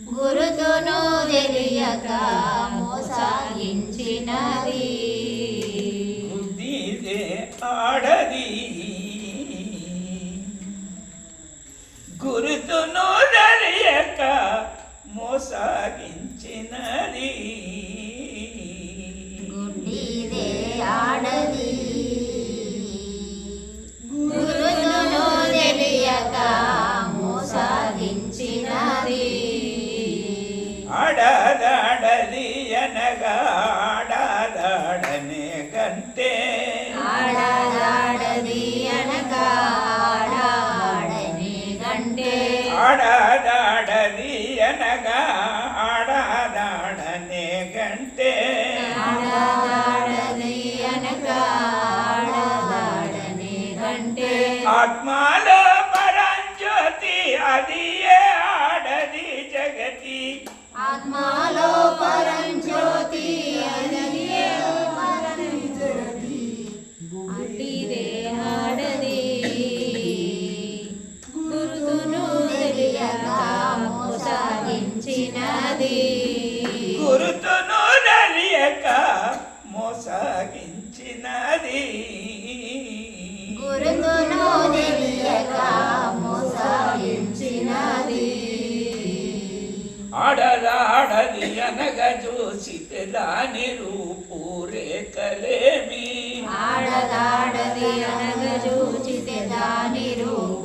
గురుతును తెలియక మోసాగించినది బుద్ధిదే ఆడది గురుతును తెలియక మోసాగించినది గుడ్డిదే ఆడది గురుతును తెలియక మోసాగించినది ఆడదాడది అనగా ఆడదాడనే కంటే ఆడదాడది అనగా ఆడాడని గంటే ఆడదాడది అనగా ఆడదాడనే గంటే ఆడదాడది అనగా ఆడాడని గంటే ఆత్మలో పరంజ్యోతి అది ఆడది జగతి ఆత్మలో పరంజ్యోతి అదియే పరంజ్యోతి అట్టిదే ఆడది గురుతును తెలియక మోసాగించినది గురుతును తెలియక మోసాగించినది గురుతును తెలియక మోసాగించినది ఆడదాడది అనగ చూసితే దాని రూపురేఖలేమి ఆడదాడది అనగ చూచితే దాని రూపురేఖలేమి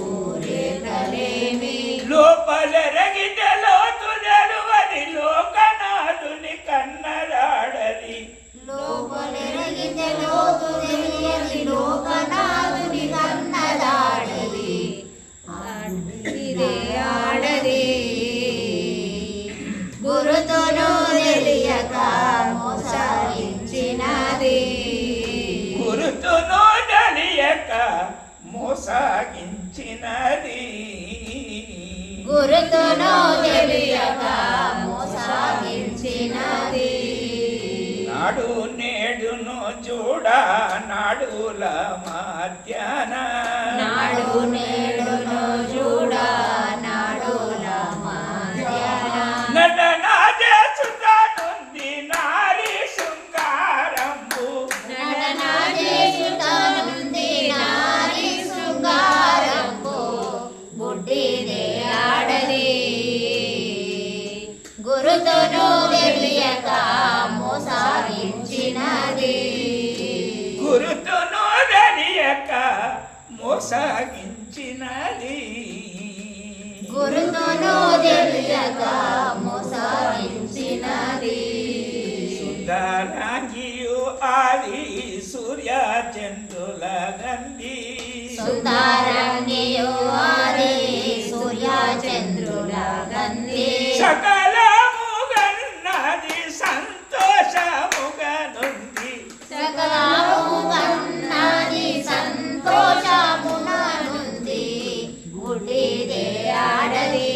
లోపలెరగిట లోతు తెలువది లోకనాథుని కన్నరాడది లోపలెరగితే లోతు తెలియని లోకనాథుని కన్నదాడది ఇదే ఆడది గురుతును తెలియక మోసాగించినది గురుతును తెలియక మోసాగించినది గురుతును తెలియక మోసాగించినది నాడు నేడును చూడా నాడుల మధ్యాహ్న నాడు నేడును చూడా నాడుల మధ్యాహ్న నటన చేసుతానుంది నారీ శృంగారంబు నటన చేసుతానుంది నారీ శృంగారంబు బుడ్డిదే ఆడది గురుతును తెలియక మోసాగించినది గురుతును తెలియక మోసాగించినది గురుతును తెలియక మోసాగించినది సుందరాంగియు ఆది సూర్య చంద్రుల గంధి సుందరంగియు ఆది సూర్య చంద్రుల గంధి సకలముగన్నది సంతోషముగనుంది సకలము కన్నది సంతోషముననుంది గుడ్డిదే ఆడది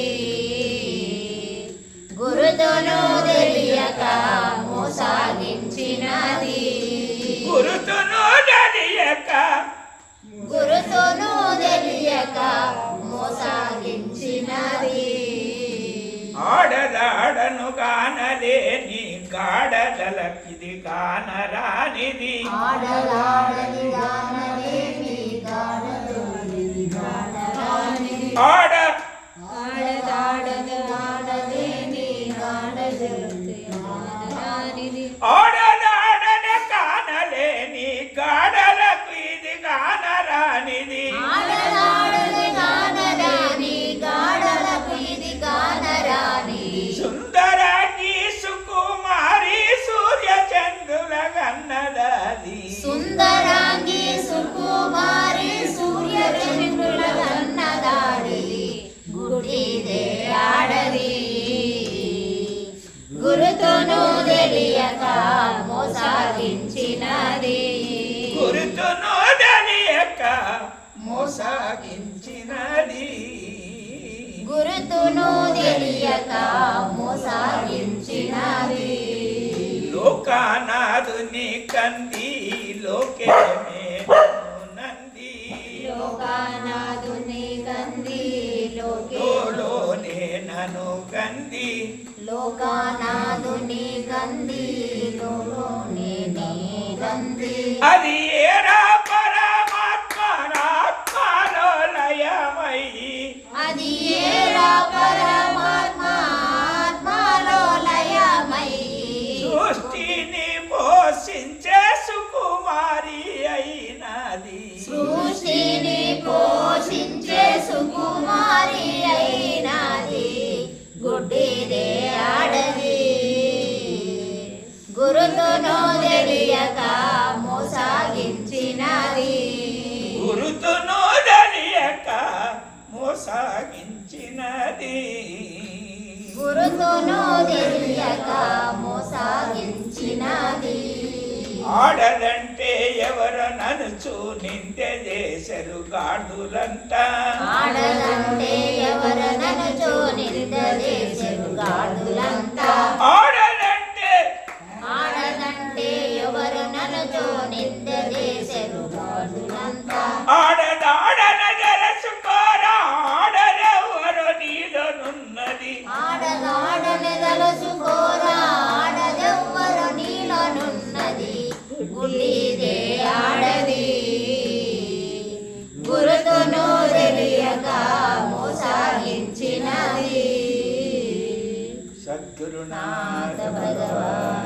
గురుతును తెలియక మోసాగించినది గురుతును తెలియక గురుతును తెలియక మోసాగించినది ఆడదాడను కానలేని గాడలకిది కానరానిది ఆడలాడని గానలేని గానలేని గానరానిది ఆడ ఆడదాడని గానలేని గానలేని గానరానిది ఆడదాడన కానలేని గాడలకు ఇది కానరానిది ఆడలాడని గానరాని గాడలకు ఇది గానరాని సుందరాంగి సుకుమారి సూర్య చంద్రుల గన్నదాది సుందరాంగి సుకుమారి సూర్య చంద్రుల కన్నదాడి గుడ్డిదే ఆడది గురుతును తెలియక మోసాగించినది గురుతును తెలియక మోసాగించినది గురుతును తెలియక మోసాగించినది లోకానాథుని కంది లోకేమే నంది లోకానాథుని కంది లోకే లోనే నను కంది నంది లోకనాథుని గంది లోలోనే గంది అది ఏరా పరమాత్మనాత్మలో లయమయ్యి అది ఏరా పరమాత్మ ఆత్మలో లయమయ్యి సృష్టిని పోషించే సుకుమారి అయినది సృష్టిని పోషించే సుకుమారి అయినది గుడ్డిదే ఆడది గురుతును తెలియక మోసాగించినది గురుతును తెలియక మోసాగించినది గురుతును తెలియక మోసాగించినది ఆడదంటే ఎవరు ననుచు నిందె చేసరు గాడులంతా ఆడదంటే ఎవరననుచో నింద చేసెను గాడులంతా ఆడదంటే ఆడదంటే ఎవరననుచో నింద చేసెను గాడులంతా ఆడదాడన తెలుసుకోరా ఆడదెవరు నీలోనున్నది ఆడదాడని తలుసుకోరా ఆడదెవ్వరు నీలోనున్నది గుడ్డిదే ఆడది గురుతును తెలియక మోసాగించినది సద్గురునాథ భగవాన్